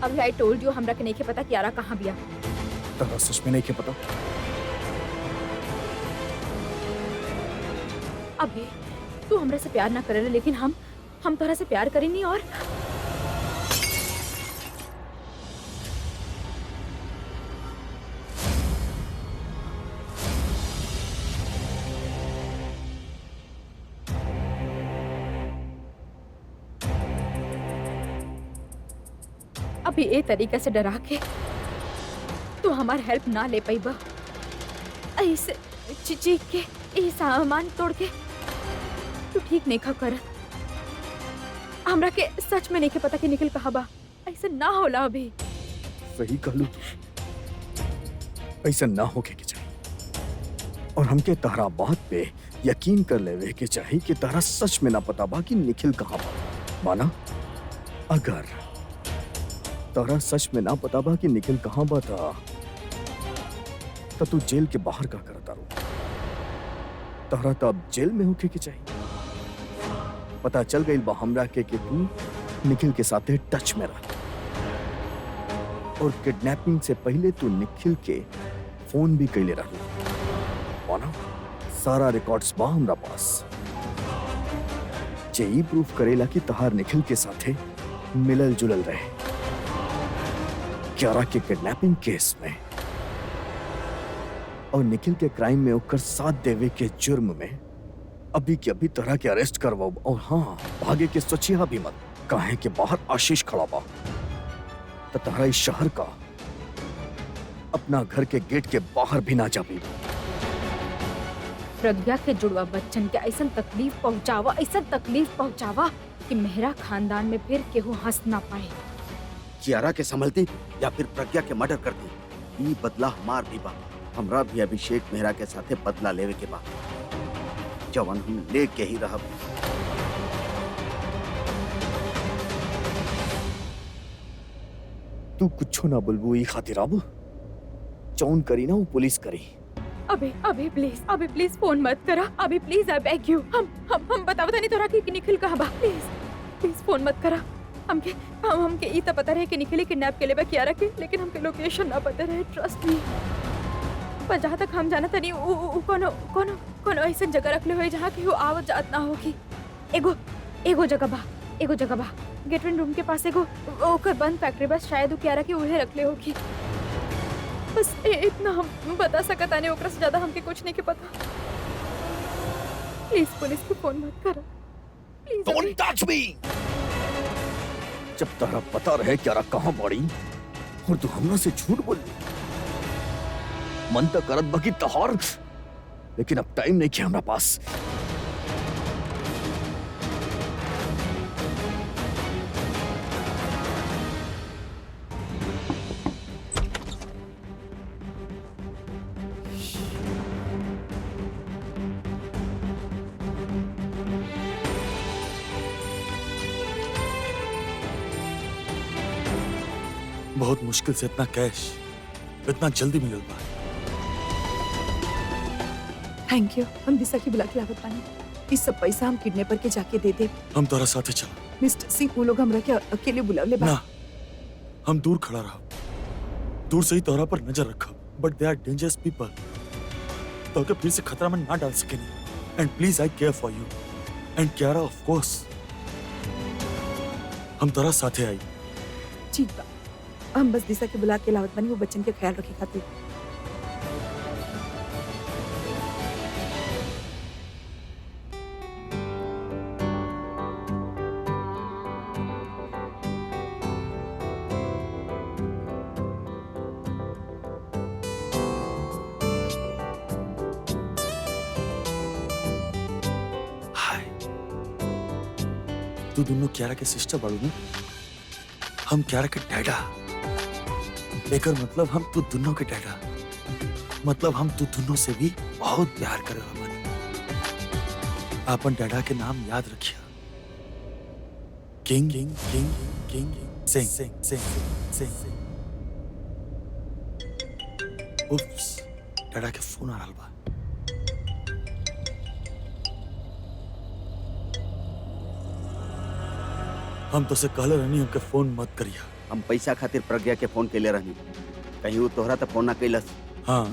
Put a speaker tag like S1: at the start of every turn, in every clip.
S1: अभी I told you हमरा के नहीं के पता कियारा कहाँ बिया।
S2: तोरा सच में नहीं के पता?
S1: अभी तू हमरे से प्यार ना करे लेकिन हम तोरा से प्यार करेनी और अभी ए तरीके से डरा के तू हमार हेल्प ना ले पाई बा। ऐसे चीख के ये सामान तोड़ के तू ठीक नहीं खा कर। हमरा के सच में नहीं के पता कि निखिल कहाँ बा। ऐसे ना होला अभी।
S2: सही कहलू ऐसा ना होके के चाहिए और हमके तहरा बात पे यकीन कर लेवे के चाहिए कि तहरा सच में ना पता बा कि निखिल कहाँ बा। माना अगर तहरा सच में ना पता बा कि निखिल कहाँ बा था तो तू जेल के बाहर का करता रो। तहरा तो अब जेल में होके के चाहिए। पता चल गई बा हमरा के कि तू निखिल के साथ टच में रहा और किडनैपिंग से पहले तू निखिल के फोन भी कैले रहा। माना सारा रिकॉर्ड्स बा हमरा पास जे ई प्रूफ करेला कि तहार निखिल के साथे मिलल जुलल रहे कियारा के किडनैपिंग केस में और निखिल के क्राइम में ओकर साथ देवे के जुर्म में अभी के अभी तरह के अरेस्ट करवाओ। और हाँ, भागे के सोचिया भी मत काहे के बाहर आशीष खड़ा बा तो तहरा इस शहर का अपना घर के गेट के बाहर भी ना जा पाई।
S1: प्रज्ञा के जुड़वा बच्चन के ऐसा तकलीफ पहुंचावा कि मेहरा खानदान में फिर केहू हंस ना पाए।
S3: कियारा के संभलती या फिर प्रज्ञा के मर्डर करती, ई बदला हमार भी बा। हमरा भी अभिषेक मेहरा के साथे बदला लेवे के बा जवन हम ले के ही रहब।
S2: तू कुछो ना बोलबू ई खातिर अब चौन करी ना वो पुलिस करी।
S1: अभी प्लीज फोन मत करा। अभी प्लीज आई बेग यू। हम बतावत नहीं तोरा कि निखिल कहाँ बा। प्लीज फोन मत करा। हमके ई तो पता रहे कि निखिल किडनैप के लिए कियारा के, लेकिन हमके लोकेशन ना पता रहे। Trust me. पर जहाँ तक हम जाना तनी कोनो ऐसा जगह रखले हुए जहाँ की आवत जात ना होगी। एगो जगह बा गेटवे रूम के पास एगो ओकर बंद फैक्ट्री बस शायद कियारा के उहे रखले होगी। बस इतना हम बता सकत आने, ओकरा से ज्यादा हमके कुछ नहीं के पता। प्लीज पुलिस को फोन मत करा। Please
S2: don't touch me. जब तारा पता रहे कियारा कहाँ बड़ी और तू हमरा से झूठ बोल मन तो करत बकी तहार, लेकिन अब टाइम नहीं किया हमरा पास।
S4: बहुत मुश्किल से इतना कैश इतना जल्दी मिलल बा।
S5: Thank you. हम दिशा की बुला के लावत बानी। इस सब पैसा हम किडनैपर के जाके दे दे।
S4: हम तोरा साथे चल।
S5: मिस्टर सिंह वो लोग हमरा के अकेले बुलावले बा।
S4: ना, हम दूर खड़ा रहा, दूर से ही तोरा पर नजर रखा। बट दे आर डेंजरस पीपल। तो के फिर से खतरा में ना डाल सकेनी। And please I care for you and Kiara of course. हम तोरा साथे आई।
S5: ठीक बा। हम बस दिशा के बुला के लावत बानी, वो बच्चन के ख्याल रखे खातिर।
S4: तू दोनों कियारा के सिस्टर बाड़ू ना, हम कियारा के डैडा। लेकर मतलब हम तू दोनों के डैडा, मतलब हम तू दोनों से भी बहुत प्यार करे हमन। अपन डैडा के नाम याद रखिया। King king king king Singh Singh Singh Singh. Oops, डैडा के फोन आ रहा बा। हम तो से कहले रहनी हमके फोन मत करिया।
S3: हम पैसा खातिर प्रज्ञा के फोन के ले रही, कहीं वो तोहरा तो फोन ना कैलस।
S4: हाँ,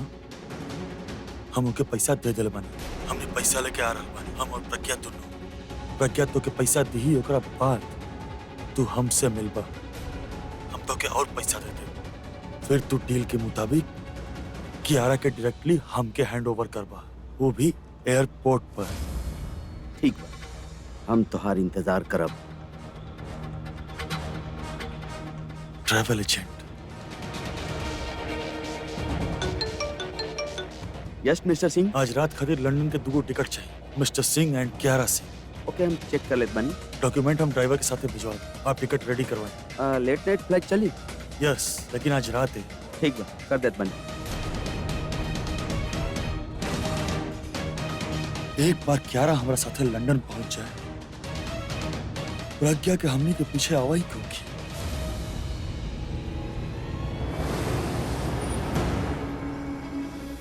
S4: हम उनके पैसा दे दिल बानी, हमने पैसा लेके आ रहल बानी, हम और प्रज्ञा दोनों। प्रज्ञा तो के पैसा दी, ओकरा बाद तू हमसे मिलबा, हम तो के और पैसा दे दे। फिर तू डील के मुताबिक कियारा के डायरेक्टली हमके हैंड ओवर करबा, वो भी एयरपोर्ट पर।
S3: ठीक बा, हम तोहार इंतजार करब।
S4: Travel agent.
S3: Yes mister Singh.
S4: आज रात खातिर लंदन के 2 टिकट चाहिए, मिस्टर सिंह एंड कियारा सिंह।
S3: ओके, हम चेक कर लेते बानी।
S4: डॉक्यूमेंट हम ड्राइवर के साथ भिजवा दें, आप टिकट रेडी करवाएं।
S3: लेट नाइट फ्लाइट चली?
S4: यस, लेकिन आज रात है।
S3: ठीक बा, कर देते बानी।
S4: एक बार कियारा हमारा साथे लंदन पहुंच जाए, प्रज्ञा के हमनी के पीछे आवा ही क्यों की?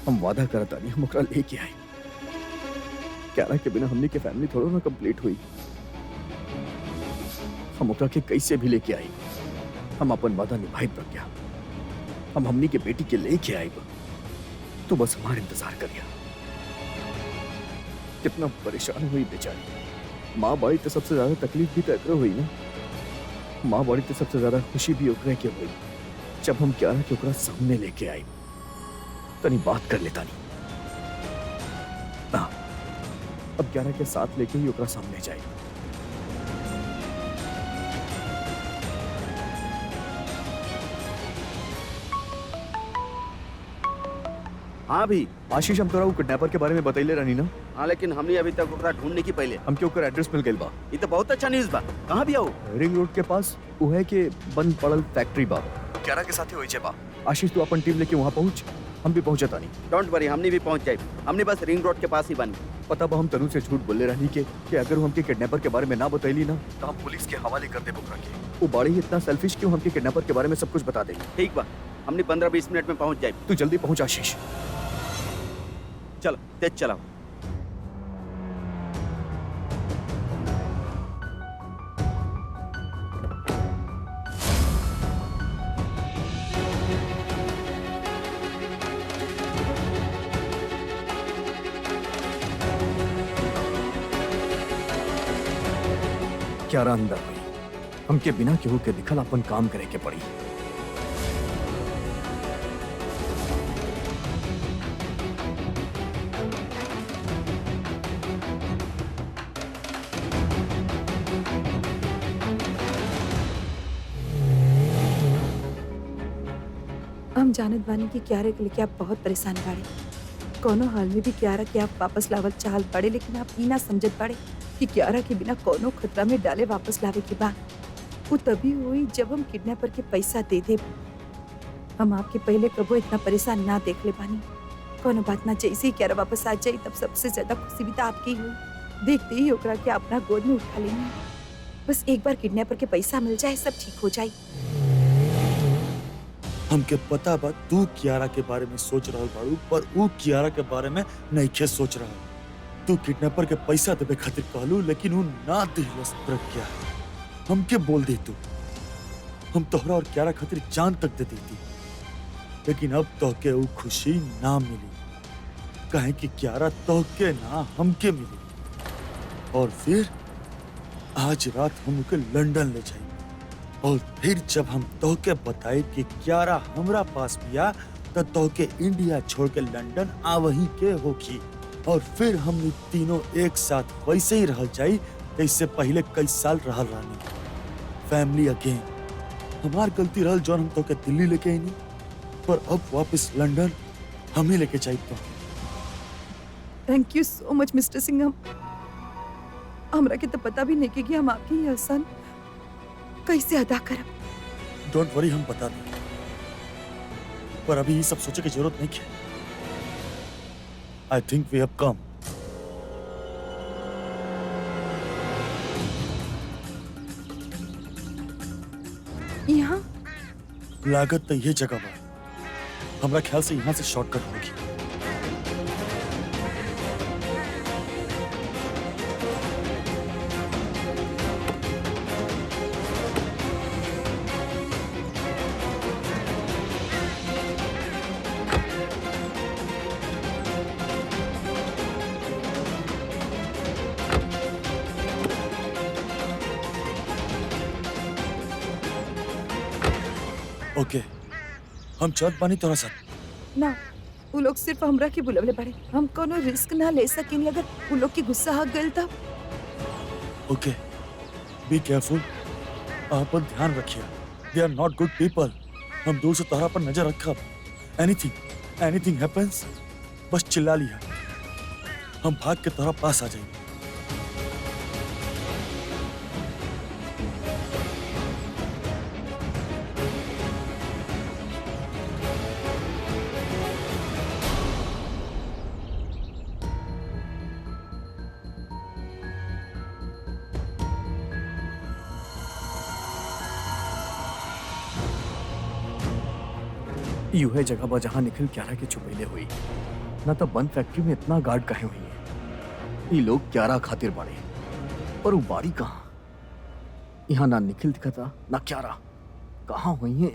S2: हम वादा करता नहीं, हम ओकरा लेके आए। क्यारा के बिना हमनी के फैमिली थोड़ा ना कंप्लीट हुई। हम ओकरा के कैसे भी लेके आई। हम अपन वादा निभाई प्रज्ञा, हम हमनी के बेटी के लेके आए। तू बस हमारा इंतजार करिया। कितना परेशान हुई बेचारी। माँ बाड़ी तो सबसे ज्यादा तकलीफ भी तो एकरे हुई ना। माँ बाड़ी तो सबसे ज्यादा खुशी भी ओकरे के हुई जब हम क्यारा के ओकरा सामने लेके आई। तनी बात कर लेता नहीं। हाँ, अब क्यारा के साथ लेके ही ओकरा सामने जाए।
S3: हाँ भी।
S2: आशीष, हम तोरा वो किडनैपर के बारे में बतैले रहनी ना।
S3: हाँ, लेकिन हमने अभी तक ओकरा ढूंढने की पहले
S2: हमके ओकर एड्रेस मिल गइल बा।
S3: ये तो बहुत अच्छा न्यूज बा। कहाँ भी आओ?
S2: रिंग रोड के पास वो है कि बंद पड़ल फैक्ट्री बा। क्यारा के साथ ही होई बा। आशीष, तू अपन टीम लेके वहाँ पहुँच, हम भी पहुँचता नहीं।
S3: डोंट वरी, हमने भी पहुंच जाए। हमने बस रिंग रोड के पास ही बनी।
S2: पता बा हम तनु से झूठ बोले रहनी के कि अगर वो हमके किडनैपर के बारे में ना बतैली ना तो हम पुलिस के हवाले कर दे ओकरा के। वो बाड़ी ही इतना सेल्फिश क्यों हमके किडनैपर के बारे में सब कुछ बता दे।
S3: ठीक बा, हमने 15-20 मिनट में पहुंच जाए।
S2: तू जल्दी पहुँच आशीष।
S3: चलो, तेज चलाओ।
S2: क्यारा अंदर हुई, हमके बिना केहू के दिखल अपन काम करे के पड़ी।
S5: हम जानत बानी कि क्यारा के लेके आप बहुत परेशान बाड़े। कोनो हाल में भी क्यारा के आप वापस लावल चाहल बाड़े, लेकिन आप ई ना समझत बाड़े कि क्यारा के बिना कोनो खतरा में डाले वापस लावे के बा। वो तभी हुई जब हम किडनैपर के पैसा दे दे। हम आपके पहले कबो इतना परेशान ना देख ले बानी। कोनो बात ना, जैसे ही क्यारा वापस आ जाए तब सबसे ज्यादा खुशी भी तो आपकी ही हुई। देखते ही ओकरा के अपना गोद में उठा लेंगे। बस एक बार किडनैपर के पैसा मिल जाए, सब ठीक हो जाए।
S4: हमके पता बा तू कियारा के बारे में सोच रहल बाड़ू, पर वो कियारा के बारे में नइखे सोच रहल। तू किडनैपर के पैसा देवे खातिर कहलू, लेकिन वो ना दिलस प्रज्ञा। हमके बोल दे तू, हम तोहरा और कियारा खातिर जान तक दे देती, लेकिन अब तोहके वो खुशी ना मिली। काहे कि कियारा तोहके ना हमके मिली। और फिर आज रात हम उके लंदन ले जाएंगे, और फिर जब हम तोहके बताए कि कियारा हमरा पास बिया, तो तोहके इंडिया छोड़ के लंदन आवही के होगी। और फिर हम तीनों एक साथ वैसे ही रह जाई जैसे पहले कई साल रहल रानी। Family again. हमार गलती रहल जौन हम तोहके दिल्ली लेके आईनी, पर अब वापस लंदन हमें लेके जाई। तो
S5: thank you so much mister Singh. हमरा के तो पता भी नहीं कि हम आपकी ये एहसान कैसे अदा करब।
S4: डोंट वरी, हम बता दें, पर अभी ये सब सोचे की जरूरत नहीं है। I think we have come.
S5: यहाँ
S4: लागत तो ये जगह बा, हमरा ख्याल से यहाँ से शॉर्टकट होगी। ओके हम चल पानी तोरा साथ
S5: ना वो लोग सिर्फ हमरा के बुलवले बड़े, हम कोनो रिस्क ना ले सकेनी। अगर वो लोग की गुस्सा हक गइल तब
S4: ओके बी केयरफुल, आप ध्यान रखिए, दे आर नॉट गुड पीपल। हम दूर से तोहरा पर नजर रखब, एनीथिंग हैपेंस बस चिल्ला लिया, हम भाग के तोहरा पास आ जाएंगे।
S2: यू है जगह बा जहाँ निखिल क्यारा के छुपैले हुई ना। तो बंद फैक्ट्री में इतना गार्ड काहे हुई है? ये लोग क्यारा खातिर बाड़े, पर वो बाड़ी कहाँ? यहाँ ना निखिल दिखता ना क्यारा, कहाँ हुई है?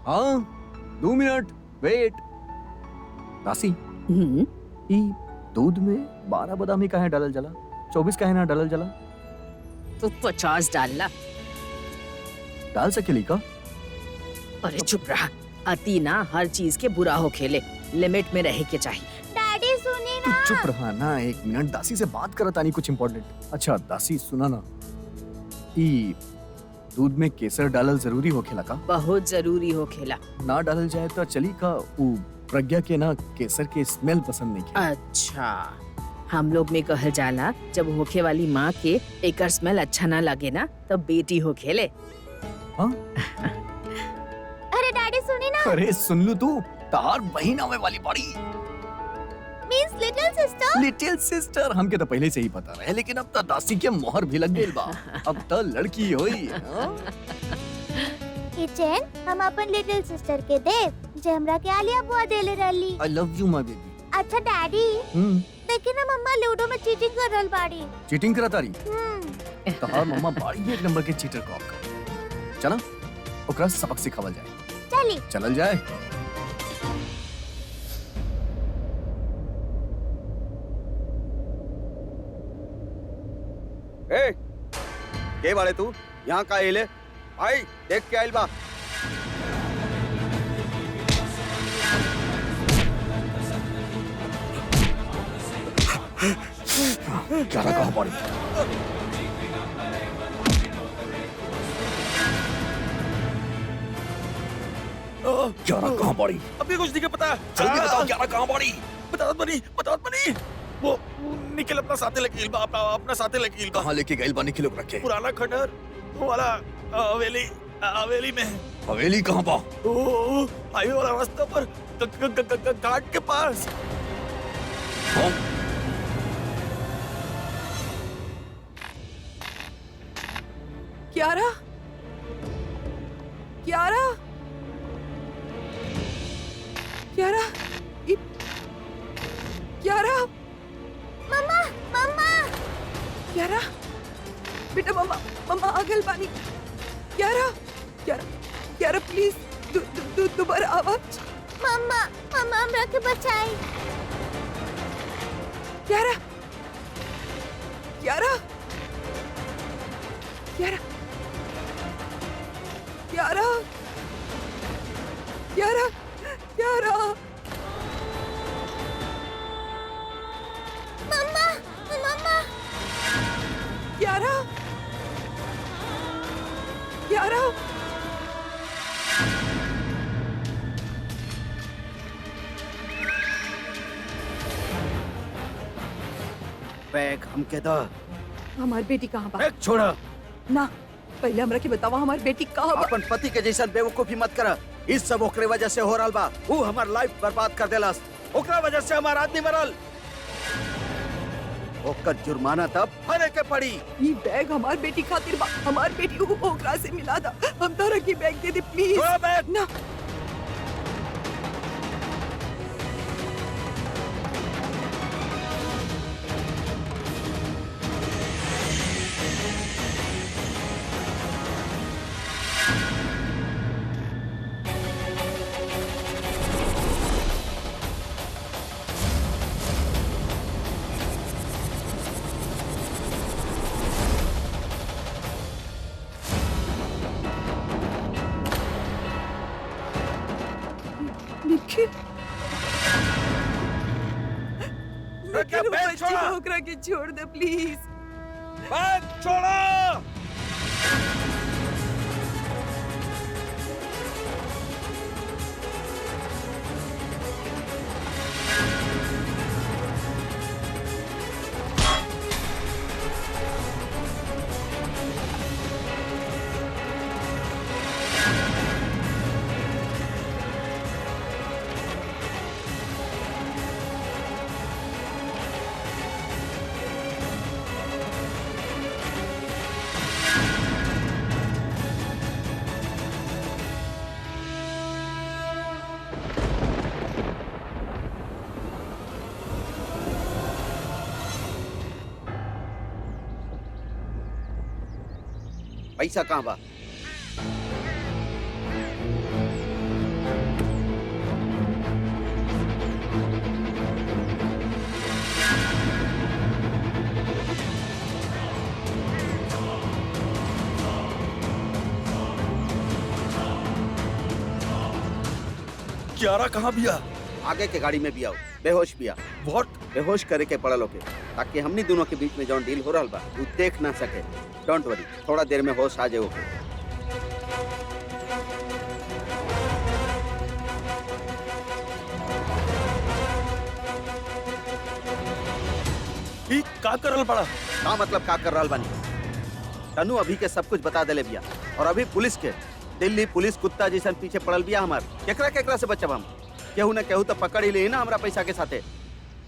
S2: हाँ 2 मिनट वेट। दासी ई दूध में 12 बादामी काहे डालल जला, 24 काहे ना डालल जला?
S6: तो 50 डालना।
S2: डाल सकेली का?
S6: अरे चुप रहा, अति ना हर चीज के बुरा हो खेले, लिमिट में रहे के चाहिए।
S7: डैडी सुनी
S2: तू
S7: ना।
S2: चुप रहा ना, 1 मिनट दासी से बात करत आनी कुछ इम्पोर्टेंट। अच्छा दासी सुना ना, ई दूध में केसर डालल जरूरी होखेला का?
S6: बहुत जरूरी हो खेला।
S2: ना डालल जाए तो चली का? ऊ प्रज्ञा के ना केसर के स्मेल पसंद नहीं है।
S6: अच्छा, हम लोग में कहल जाला जब होखे वाली माँ के एकर स्मेल अच्छा ना लगे ना तब बेटी हो खेले।
S2: हाँ?
S7: अरे डैडी सुनी ना।
S2: अरे सुन लू तू, तार बहन आवे वाली बाड़ी।
S7: Means little sister.
S2: Little sister हमके तो पहले से ही पता रहे, लेकिन अब तो दासी के मोहर भी लग गइल बा। अब तो लड़की होई। हाँ?
S7: किचन हम अपन लिटिल सिस्टर के देव जे हमरा के आलिया बुआ देले रहली।
S2: I love you my baby।
S7: अच्छा डैडी देखी ना मम्मा लूडो में चीटिंग कर रहल बाड़ी।
S2: चीटिंग करा तारी? तहार मम्मा बाड़ी 1 नंबर के चीटर कॉक। चला ओकरा सबक सिखावल जाए।
S7: चली।
S2: चलल जाए।
S3: ए, के बारे तू यहाँ का एले? भाई देख के आइल बा।
S2: क्यारा कहाँ पड़ी? क्यारा कहाँ पड़ी?
S4: अभी कुछ नहीं पता।
S2: जल्दी बताओ क्यारा कहाँ पड़ी?
S4: बताओ बनी। वो निकल अपना साथे लकील बा, अपना साथे लकील बा।
S2: कहाँ लेके गइल बा निखिल ओकरा के?
S4: पुराना खंडर वाला हवेली में।
S2: हवेली कहाँ बा?
S4: ओ हाईवे वाला रास्ता पर घाट के पास।
S2: हाँ?
S5: क्यारा क्यारा क्यारा क्यारा
S7: मम्मा मम्मा।
S5: क्यारा बेटा, मम्मा मम्मा आ गइल बानी। क्यारा क्यारा क्यारा प्लीज दोबारा आवाज।
S7: मम्मा मम्मा हमरा के बचाई।
S5: क्यारा क्यारा क्यारा क्यारा क्यारा क्यारा
S7: मम्मा मम्मा।
S5: क्यारा क्यारा
S3: बैग हमके दा।
S5: हमार बेटी कहाँ बा?
S3: बैग छोड़ा।
S5: ना, पहले हमरा के बतावा हमार बेटी कहाँ बा?
S3: अपन पति के जैसन बेवकूफी मत कर। इस सब ओकरे वजह से हो रहल बा। वो हमार लाइफ बर्बाद कर देलस। ओकरा वजह से हमार आदमी मरल। ओकर जुर्माना तब भरे के पड़ी।
S5: ये बैग हमार बेटी खातिर बा। हमार बेटी को ओकरा से मिला दा। हम तारा की बैग दे दे प्लीज।
S3: छोड़ा बैग।
S5: ना, निखिल।
S3: प्रज्ञा, बैग
S5: बच्ची
S3: छोड़ा।
S5: को ओकरा के छोड़ दे प्लीज।
S3: बैग छोड़ा। पैसा कहाँ बा?
S4: क्यारा कहाँ बिया?
S3: आगे के गाड़ी में भी आओ। बेहोश भी आ।
S4: व्हाट?
S3: बेहोश करे के पड़ल होके, ताकि हमनी दोनों के बीच में जौन डील हो रहल बा वो देख ना सके। डोंट वरी, थोड़ा देर में होश आ जाए ओके।
S4: ई का करल पड़ा?
S3: का मतलब का कर रहल बानी? तनु अभी के सब कुछ बता देले बिया और अभी पुलिस के दिल्ली पुलिस कुत्ता जैसन पीछे पड़ल बिया हमार। केकरा केकरा से बचब हम? केहू न केहू तो पकड़ ही ले ना हमरा पैसा के साथे।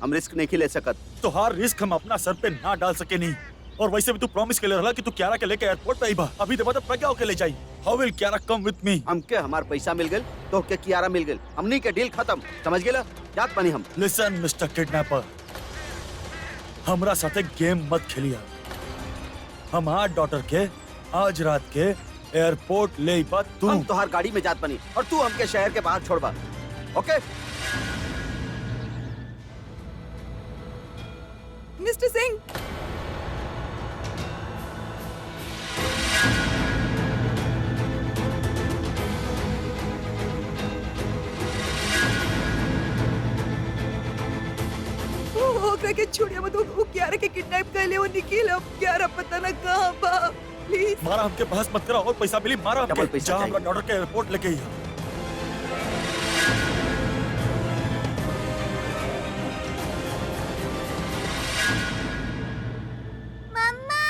S3: हम रिस्क नहीं ले सकत।
S4: तो हर रिस्क हम अपना सर पे ना डाल सके नहीं। और वैसे भी तू प्रॉमिस के ले रहा कि तू क्यारा के लेके एयरपोर्ट पे आई बा। अभी तो प्रज्ञा के ले जाई। How will Kiara come with me?
S3: हमके हमार पैसा मिल गल तो के कियारा मिल गल। हमनी के डील खत्म। समझ गेला? जात बनी हम।
S4: लिसन मिस्टर किडनैपर, हमरा साथे गेम मत खेलिया। हमार डॉटर के आज रात के एयरपोर्ट ले बा तू।
S3: हम तोहार गाड़ी में जात बनी और तू हमके शहर के बाहर छोड़बा। ओके?
S5: मिस्टर सिंह, ओकरा के छोड़िया मत। वो क्यारा के किडनैप कर ले। वो निखिल अब क्यारा पता ना कहाँ बा। प्लीज
S4: मारा हमके बहस मत करा और पैसा मिली। मारा
S3: डबल
S4: हमके।
S3: पैसा
S4: जा
S3: चाहिए।
S4: हमरा डॉटर के एयरपोर्ट लेके आई।
S7: मम्मा।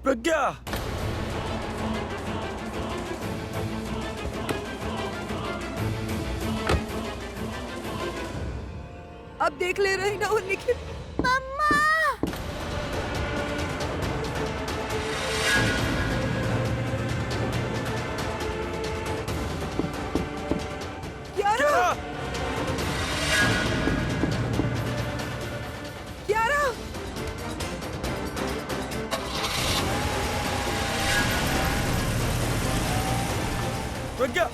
S4: प्रज्ञा,
S5: अब देख ले रही ना वो निखिल।
S7: मम्मा।
S5: Kiara,
S4: Kiara,
S5: Kiara.
S4: Pragya,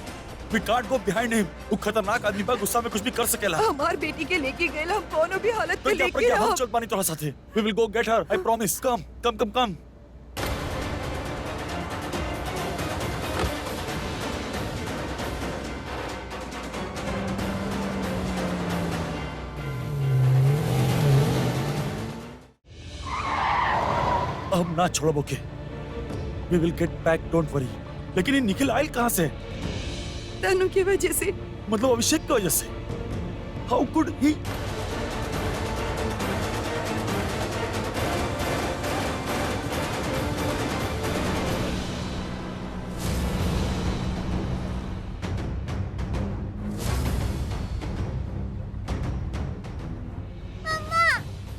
S4: we can't go behind him. वो खतरनाक आदमी बा, गुस्सा में कुछ भी कर सकेला।
S5: हमार बेटी के लेके गए। हम कोनो भी हालत में
S4: प्रज्ञा,
S5: लेके
S4: प्रज्ञा, हम
S5: रहो।
S4: चल पानी तोरा साथे। We will go get her. I promise. Come, come, come, come. अब ना छोड़ो okay, we will get back, don't worry. लेकिन ये निखिल आयल कहाँ से?
S5: तनु की वजह से।
S4: मतलब अभिषेक की वजह से? हाउ कुड ही?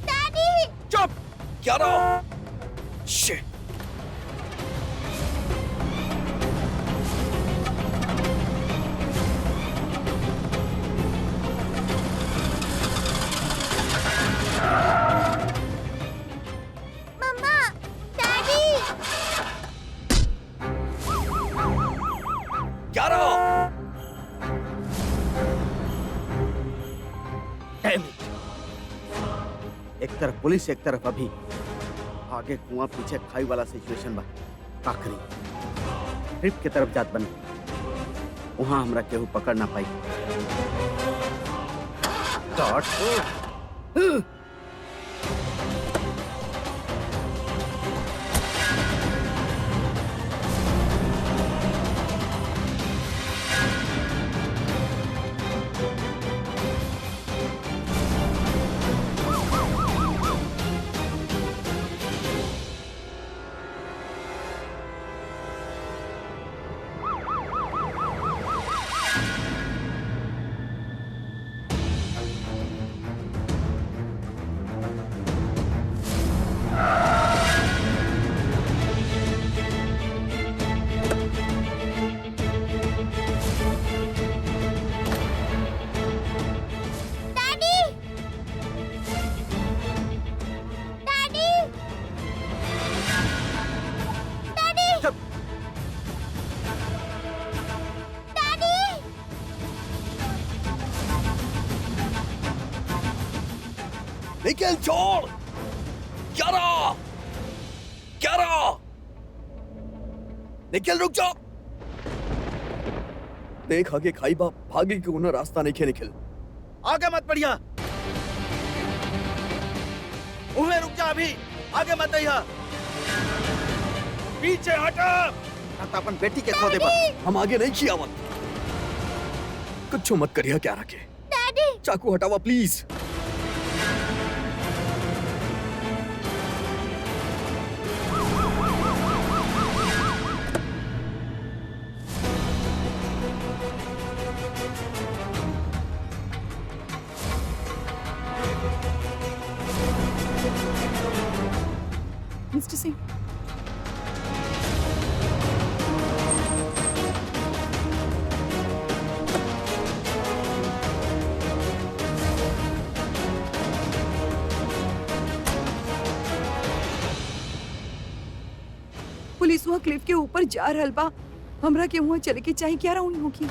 S7: डैडी
S2: चुप! क्या रहा? शिट!
S7: मम्मा डैडी
S2: क्या रहा?
S3: Damn it! एक तरफ पुलिस एक तरफ अभी, आगे कुआं पीछे खाई वाला सिचुएशन बा। का करी? ट्रिप के तरफ जात बनी, वहां हमरा केहू पकड़ ना पाई।
S7: डैडी डैडी डैडी
S3: चुप!
S7: डैडी
S2: निखिल छोड़! क्या रहा? क्या रहा? निखिल रुक जाओ! देख आगे खाई बाप, भागे क्यों ना रास्ता नहीं खे निखिल।
S3: आगे मत बढ़िया, उन्हें रुक जा अभी, आगे मत बढ़िया, पीछे हटा, ना तो अपन बेटी के खो दे बस।
S2: हम आगे नहीं किया मत। कुछ मत करिए क्या रखे।
S7: डैडी
S2: चाकू हटावा प्लीज।
S5: मिस्टर सिंह, पुलिस वहाँ क्लिफ के ऊपर जा रहल बा। हमरा के वहाँ चले के चाहे क्या राउंड होगी।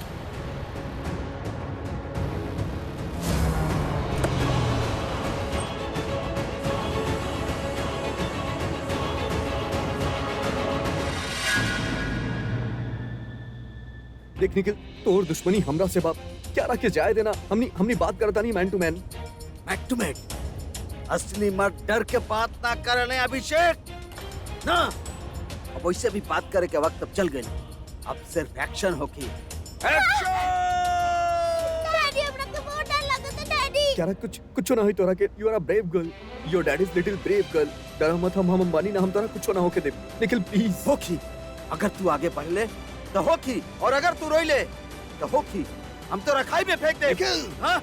S2: देख निखिल, तोर दुश्मनी हमरा से बाप क्या रखे जाए देना। हमनी बात करता नहीं man to man.
S3: Back to back, असली मर्द डर के बात ना करने अभिषेक ना। अब वैसे भी बात करे के वक्त अब चल गई, अब सिर्फ एक्शन होगी। एक्शन!
S7: डैडी हमरा के बहुत डर लगता है डैडी।
S2: क्या कुछ ना हुई तोरा के। You are a brave girl, your dad is little brave girl. डरा मत, हम अंबानी ना, हम तोरा कुछ ना होके दे। निखिल प्लीज।
S3: होगी, अगर तू आगे बढ़ ले तो होगी, और अगर तू रोई ले तो होगी। हम तो रखाई में फेंक दे।
S2: निखिल!
S3: हाँ?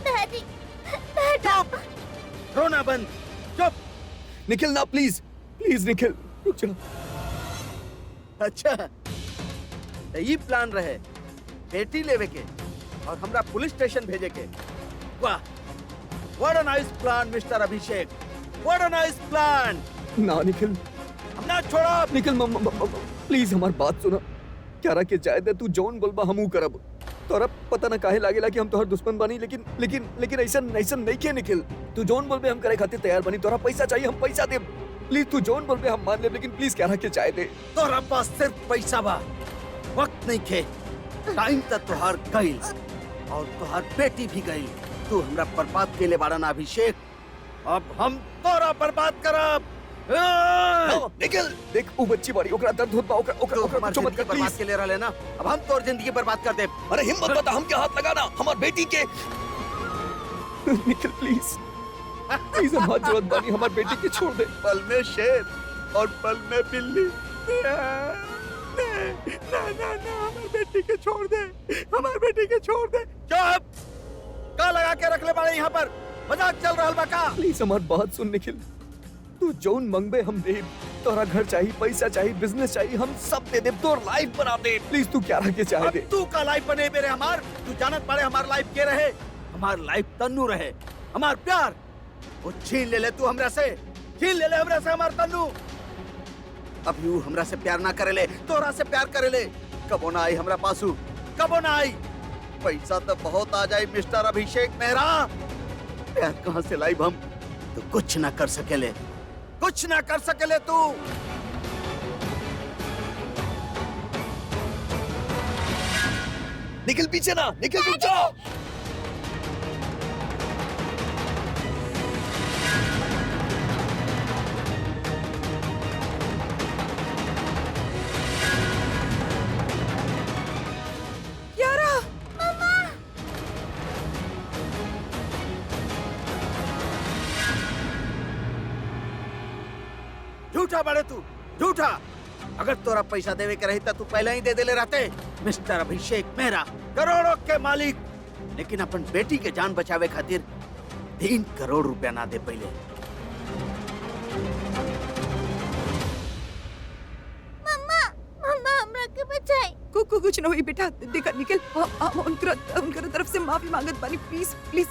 S7: डैडी
S3: चुप! रोना बंद, चुप!
S2: निखिल ना प्लीज, प्लीज निखिल रुक जा।
S3: अच्छा, तो ये प्लान रहे बेटी लेवे के और हमरा पुलिस स्टेशन भेजे के। वाह, what a nice plan mister Abhishek, what a nice plan.
S2: ना निखिल,
S3: हम ना छोड़ा।
S2: निखिल प्लीज हमार बात सुना। क्यारा के जायद तू जौन बोलबा हमू करब। तोरा पता ना काहे लागेला कि हम तोहर दुश्मन बानी, लेकिन लेकिन लेकिन ऐसा नहीं के निखिल। तू जौन बोलबे हम करे खातिर तैयार बानी। तोरा पैसा चाहिए हम पैसा देब। प्लीज तू जौन बोलबे हम मान लेब, लेकिन प्लीज क्यारा के जायद दे।
S3: तोरा पास सिर्फ पैसा बा, वक्त नहीं खे। टाइम तक तोहार गइल और तोहार बेटी भी गइल। तू हमरा बर्बाद केले बाड़ा ना अभिषेक। अब हम तोरा बर्बाद करब।
S2: निखिल देख वो बच्ची बाड़ी, ओकरा दर्द होत बा। ओकरा
S3: तू
S2: ओकरा
S3: हमार
S2: कुछ मत
S3: जिंदगी
S2: कर
S3: बर्बाद
S2: प्लीज।
S3: केले रहले ना, अब हम तोर जिंदगी बर्बाद कर देब।
S2: अरे हिम्मत बता, हम क्या हाथ लगाना हमार बेटी के। निखिल प्लीज प्लीज हम हाथ जोड़त बानी, हमार बेटी के छोड़ दे।
S3: पल में शेर और पल में बिल्ली। ना हमार बेटी के छोड़ दे, हमार बेटी के छोड़ दे। चुप, का लगा के रख ले बाड़े यहाँ पर? मजाक चल रहा बा का?
S2: प्लीज हमार बात सुन निखिल। तू जौन मंगबे हम देब। तोरा घर चाहिए, पैसा चाहिए, बिजनेस चाहिए, हम सब दे देब। तोर लाइफ बना दे। प्लीज तू क्या रखे चाहे
S3: अब
S2: दे।
S3: तू का लाइफ बने मेरे हमार? तू जानत पड़े हमार लाइफ के रहे? हमार लाइफ तन्नू रहे, हमार प्यार वो छीन ले ले। तू हमरा से छीन ले ले, हमरा से हमार तन्नू। अब यू हमरा से प्यार ना करे ले, तोरा से प्यार करे ले। कबो ना आई हमरा पासू, कबो ना आई। पैसा तो बहुत आ जाए मिस्टर अभिषेक मेहरा, प्यार कहाँ से लाइब हम? तू कुछ ना कर सकेले, कुछ ना कर सकेले तू।
S2: निखिल पीछे ना, निखिल रुक जाओ।
S5: क्यारा
S3: झूठा बड़े तू, झूठा। अगर तोरा पैसा देवे के रही तू पहले ही दे देले रहते। मिस्टर अभिषेक मेहरा करोड़ों के मालिक, लेकिन अपन बेटी के जान बचावे खातिर 3 करोड़ रुपया ना दे पहले।
S7: मम्मा मम्मा हमरा के बचाई।
S5: कुछ न हुई बेटा। देखा निखिल उनकर तरफ से माफी मांगत बानी। प्लीज प्लीज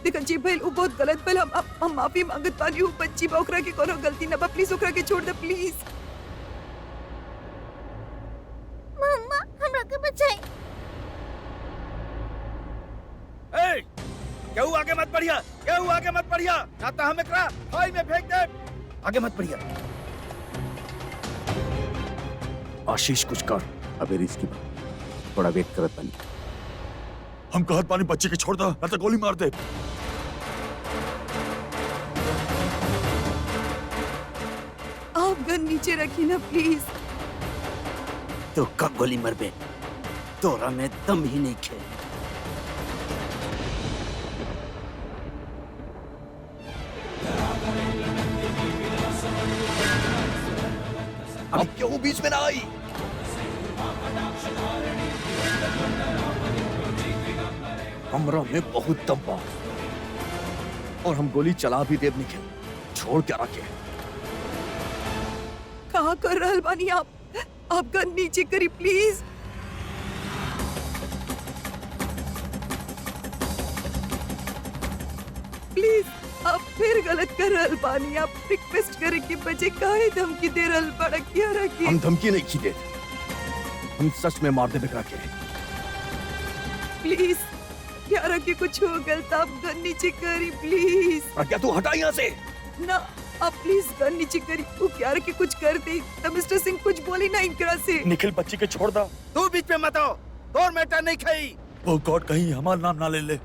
S5: देखा जी भइल वो बहुत गलत भइल। हम माफी मांगत बानी। वो बच्ची बा, ओकरा के कोनो गलती ना बा। प्लीज ओकरा के छोड़ दे प्लीज।
S7: मम्मा हमरा के बचाई।
S3: ए, केहू आगे मत बढ़िया, केहू आगे मत बढ़िया, ना तो हम एकरा खाई में फेंक दे। आगे मत बढ़िया।
S2: आशीष कुछ कर।
S3: अबे रिस्की बा, थोड़ा वेट करत बानी।
S4: हम कहत पानी बच्चे के छोड़ दा, ना तो गोली मार दे।
S5: आप गन नीचे रखी ना प्लीज।
S3: तो कब गोली मरबे? तोरा में दम ही नहीं खे।
S2: अब क्यों बीच में ना आई? हमरा में बहुत दम बा और हम गोली चला भी देव। निखिल छोड़ क्या रखे।
S5: कहाँ कर रहल बानी आप? आप गन नीचे करी प्लीज। प्लीज आप फिर गलत कर रहल बानी। आप रिक्वेस्ट करे के बजे काहे धमकी दे रहल बड़ा क्यारा की?
S2: हम धमकी नहीं की दे, हम सच में मार दे बिकरा के।
S5: प्लीज क्यारा के कुछ हो गल तो आप गन नीचे करी प्लीज।
S2: और क्या तू हटा यहाँ से?
S5: ना आप प्लीज गन नीचे करी। वो क्यारा के कुछ कर दे तो मिस्टर सिंह कुछ बोली ना इनकरा से।
S4: निखिल बच्ची के छोड़ दा।
S3: तू बीच में मत आओ, तोर मैटर नहीं खाई।
S4: वो गॉड कहीं हमारा नाम ना ले ले।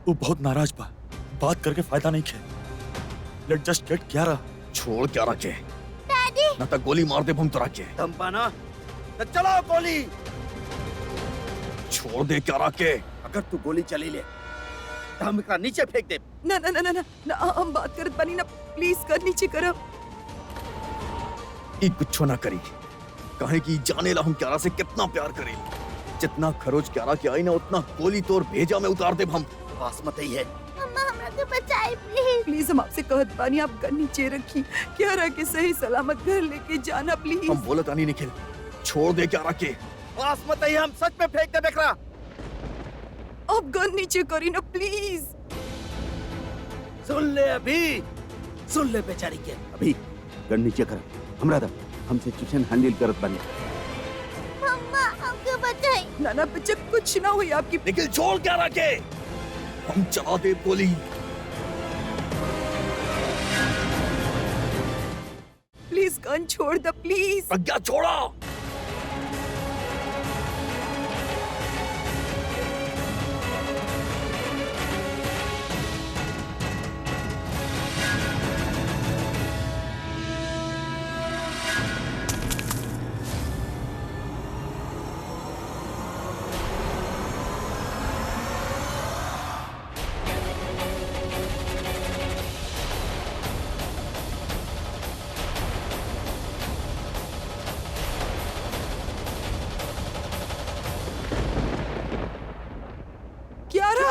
S4: वो बहुत नाराज बा, बात करके फायदा नहीं खे। लेट जस्ट गेट क्यारा।
S2: छोड़ क्या रखे,
S7: डैडी
S2: ना तो गोली मार दे हम तोरा के।
S3: दम पाना तो चलाओ गोली।
S2: छोड़ दे क्या रखे।
S3: अगर तू गोली चली ले तो हम एकरा नीचे फेंक दे।
S5: ना ना ना ना ना, ना हम बात करत बानी ना। प्लीज कर नीचे करो।
S2: ई कुछ ना करी, कहे कि जाने ला हम क्यारा से कितना प्यार करें। जितना खरोच क्यारा के आई ना उतना गोली तोर भेजा में उतार दे हम।
S3: पास मत ही है।
S7: मम्मा हमरा के बचाई प्लीज।
S5: प्लीज हम आपसे कहत बानी आप गन नीचे रखी। क्यारा के सही सलामत घर लेके जाना प्लीज।
S2: हम बोलत आनी निखिल, छोड़ दे क्यारा के।
S3: पास मत ही, हम सच में फेंक दे बेकरा।
S5: आप गन नीचे करी ना प्लीज।
S3: सुन ले अभी,
S8: सुन ले बेचारी के।
S3: अभी गन नीचे कर, हमरा दा हम सिचुएशन हैंडल करत बानी।
S7: अम्मा हमके बचाई।
S5: नाना बच्चा कुछ ना हुई आपकी।
S4: निखिल छोड़ क्या रखे, हम चला दे गोली।
S5: प्लीज गन छोड़ दो प्लीज।
S4: प्रज्ञा छोड़ा।
S5: क्यारा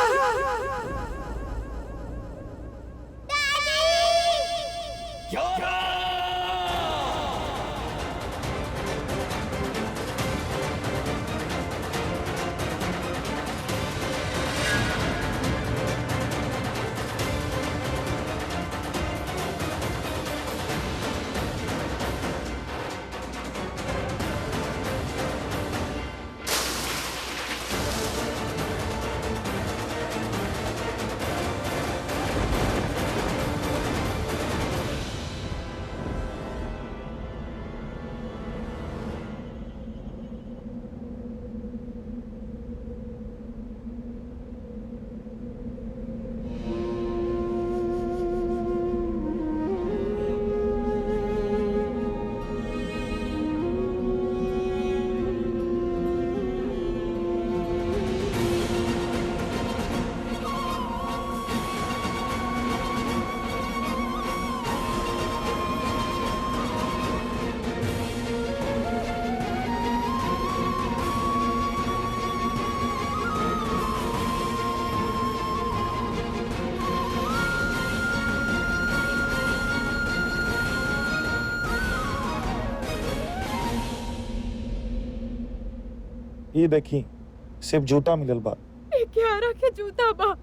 S9: ये देखी सिर्फ जूता मिलल बा।
S1: ए क्यारा के जूता बा।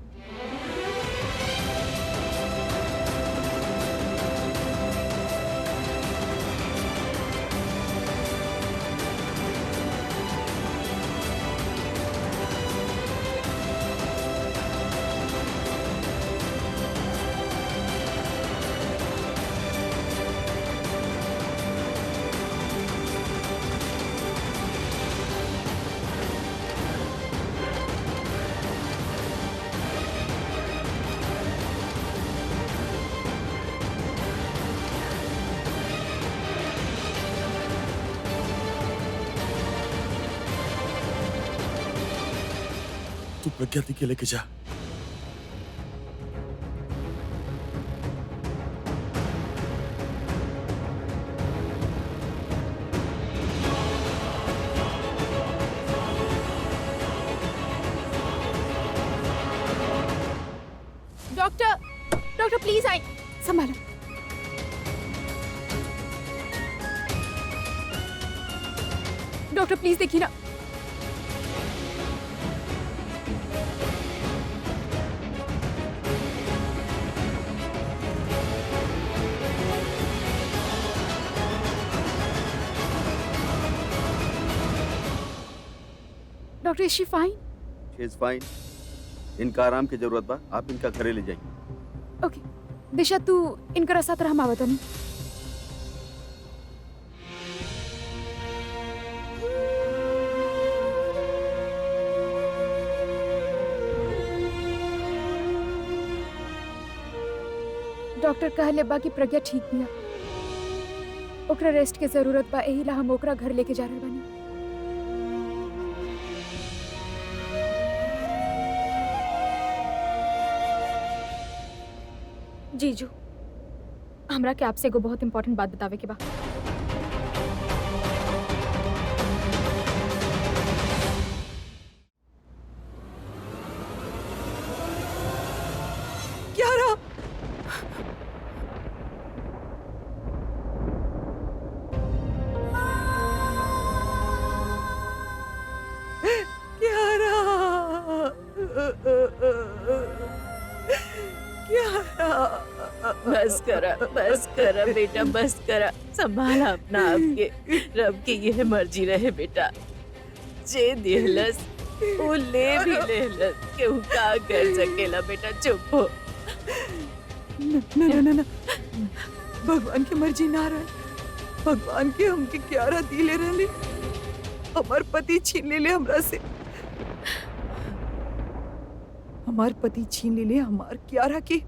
S4: तू प्रज्ञा दी के लेके जा।
S1: डॉक्टर डॉक्टर प्लीज आए, संभालो। डॉक्टर प्लीज देखिए ना। Doctor is she fine?
S3: She is fine. इनका आराम की जरूरत बा, आप इनका घरे ले जाइए।
S1: ओके दिशा तू इनकर साथ रह मावतनी। डॉक्टर कहले बा कि प्रज्ञा ठीक बिया, ओकरा रेस्ट के जरूरत बा, एही ला हम ओकरा घर लेके जा रहल बानी। जीजू हमरा के आपसे एगो बहुत इम्पोर्टेंट बात बतावे के बा।
S5: क्यारा क्यारा क्यारा
S6: बस करा बेटा, बस करा। संभाला अपना आपके, रब की यह मर्जी रहे बेटा। जे दिलस वो ले भी लेलस, केहू का कर सकेला बेटा। चुप हो।
S5: ना भगवान की मर्जी ना रहे। भगवान के हमके क्यारा दिले रहले, हमार पति छीन ले हमरा से। हमार पति छीन ले हमार क्यारा की।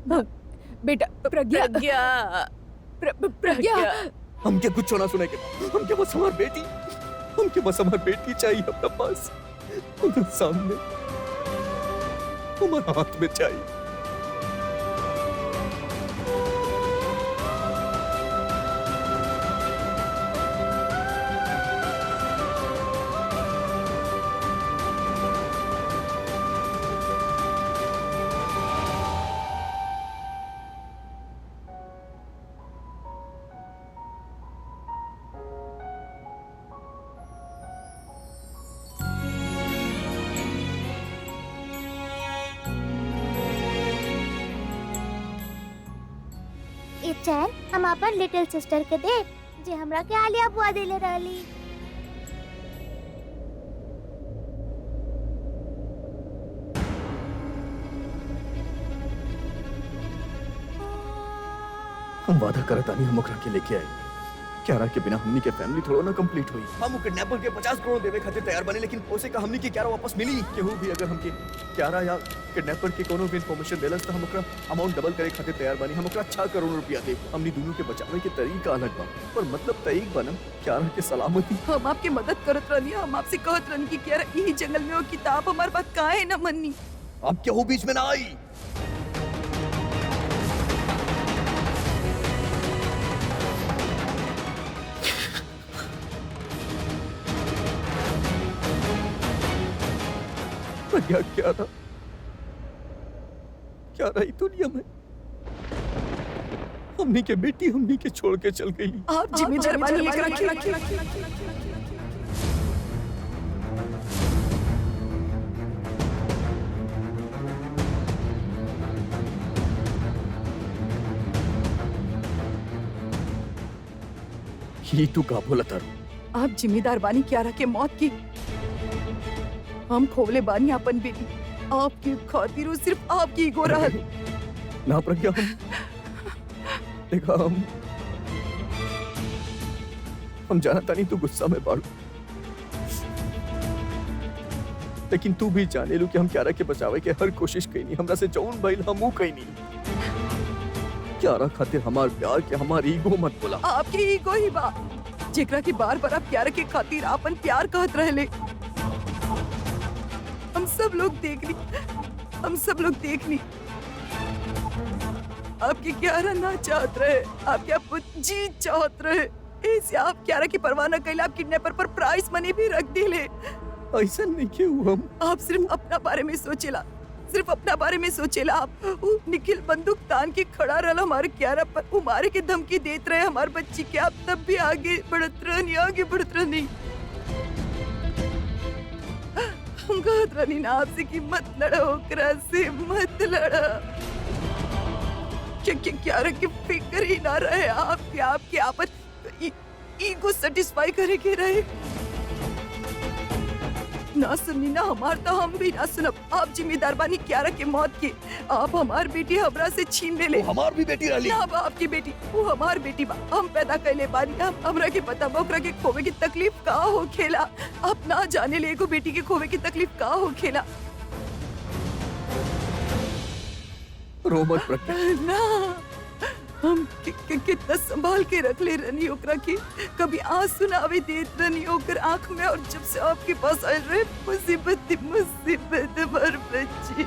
S1: बेटा प्रज्ञा प्रज्ञा
S2: हमके कुछ ना सुने के, हमके बस हमार बेटी, हमके बस हमार बेटी चाहिए अपना पास, उधर सामने हमारे हाथ में चाहिए।
S7: ई चैन हम अपन लिटिल सिस्टर के दे जे हमरा के आलिया बुआ देले रहली।
S2: हम वादा करता नहीं हम ओकरा के लेके आए। क्यारा के बिना हमनी के फैमिली थोड़ा ना कंप्लीट हुई। हम किडनैपर के 50 करोड़ देवे खातिर तैयार बने, लेकिन ओसे का हमनी की क्यारा वापस मिली। केहू भी अगर हमके क्यारा या किडनैपर के कोनो भी इंफॉर्मेशन देलस तो हम ओकरा अमाउंट डबल करे खातिर तैयार बनी। हम ओकरा 6 करोड़ रुपया दे। हमनी दोनों के बचावे के तरीका अलग बा, पर मतलब तरीक बनम क्यारा के सलामती।
S5: हम आपकी मदद करत रहनी, हम आपसे कहत रहनी कि क्यारा यही जंगल में हो किताब हमार बात काहे ना मन्नी।
S2: आप केहू बीच में ना आई। प्रज्ञा क्या रही दुनिया में, हमनी के बेटी हमनी के छोड़ के चल गई।
S5: आप जिम्मेदार बनी एकरा के।
S2: ये तू का बोला तारू?
S5: आप जिम्मेदार बानी क्यारा के मौत की। हम खोवले बानी अपन बेटी, आपकी खातिर सिर्फ आपकी ईगो रहल।
S2: ना प्रज्ञा, देखा हम जानता नहीं तू गुस्सा में बाड़ू, लेकिन तू भी जाने लू कि हम क्यारा के बचावे के हर कोशिश कईनी। हमरा से जौन भइल हमू कईनी। क्यारा खातिर हमार प्यार के हमार ईगो मत बोला।
S5: आपकी ईगो ही बा जेकरा की बार बार आप क्यारा के खातिर अपन प्यार कहत रहले। हम सब लोग देख ली आपकी क्यारा ना चाहत रहे, आपके आप जी चाहत रहे। ऐसे आप क्यारा की परवाह न कैला, आप किडनैपर पर प्राइस मनी भी रख दिले।
S2: ऐसा नहीं क्यों हम?
S5: आप सिर्फ अपना बारे में सोचेला। आप निखिल बंदूक तान के खड़ा रहला हमारे क्यारा पर, वो मारे के धमकी देत रहे हमारे बच्ची के। आप तब भी आगे बढ़त रहनी। हम कहत रहनी ना आपसे कि मत लड़ो, ओकरा से मत लड़ा। क्यारा की फिक्र ही ना रहे आपके आपन ईगो सेटिस्फाई करे के रहे। ना सुननी ना हमार तो हम भी ना सुनब। आप जिम्मेदार बानी क्यारा के मौत के। आप हमार बेटी हमरा से छीन ले।
S2: हमार भी बेटी रही।
S5: ना बा आपकी बेटी, वो हमार बेटी बा। हम पैदा कैले बानी, हमरा के पता बा ओकरा के खोवे की तकलीफ का हो खेला। आप ना जाने ले एगो बेटी के खोवे की तकलीफ का हो खेला।
S2: रो मत प्रज्ञा।
S5: ना हम कितना संभाल के रख ले रनी ओकरा के। कभी आंसू ना आवे देत रनी ओकर आंख में, और जब से आपके पास आए रहे मुसीबत भर बच्ची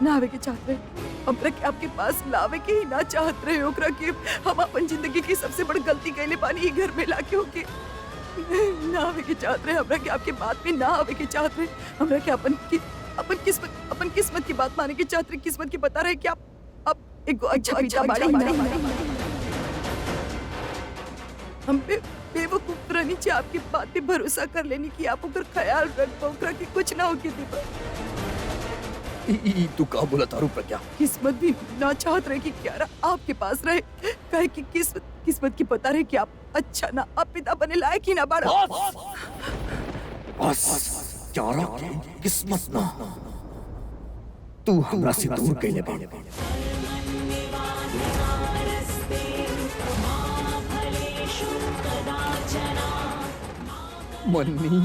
S5: ना आवे के चाहत रहे। हमरा के आपके पास लावे के ही ना चाहत रहे ओकरा के। हम अपन जिंदगी की सबसे बड़ी गलती कैले पानी घर में लाके होके ना आवे के चाहत रहे। हमरा के आपके बात में ना आवे के चाहत रहे। हमरा के अपन किस्मत की बात माने के चाहत रहे। किस्मत की बता रहे कि आप एक अच्छा बाड़ी हम पे बेवकूफ रहनी चाहिए। आपकी बात पे भरोसा कर लेनी कि आप ओकर ख्याल रखबो, ओकरा के कुछ ना होके देबो।
S2: तू का बोला तारू प्रज्ञा?
S5: किस्मत भी ना चाहत रहे कि क्यारा आपके पास रहे, कहे कि किस्मत की पता रहे कि आप अच्छा ना, आप पिता बने लायक ही ना बाड़ा।
S2: बस क्यारा की किस्मत ना, तू हमरा से दूर कैले बा। मन्नी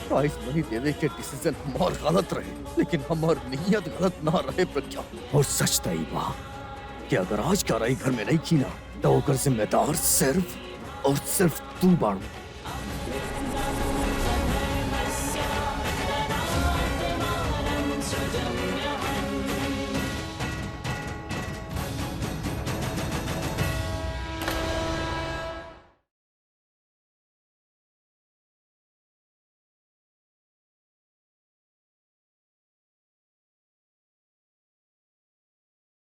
S2: प्राइस मनी देवे के डिसीजन हमार गलत रहे, लेकिन हमार नियत गलत ना रहे प्रज्ञा। और सच तई बा कि अगर आज क्यारा घर में नहीं की ना, तो ओकर जिम्मेदार सिर्फ और सिर्फ तू बाड़ू।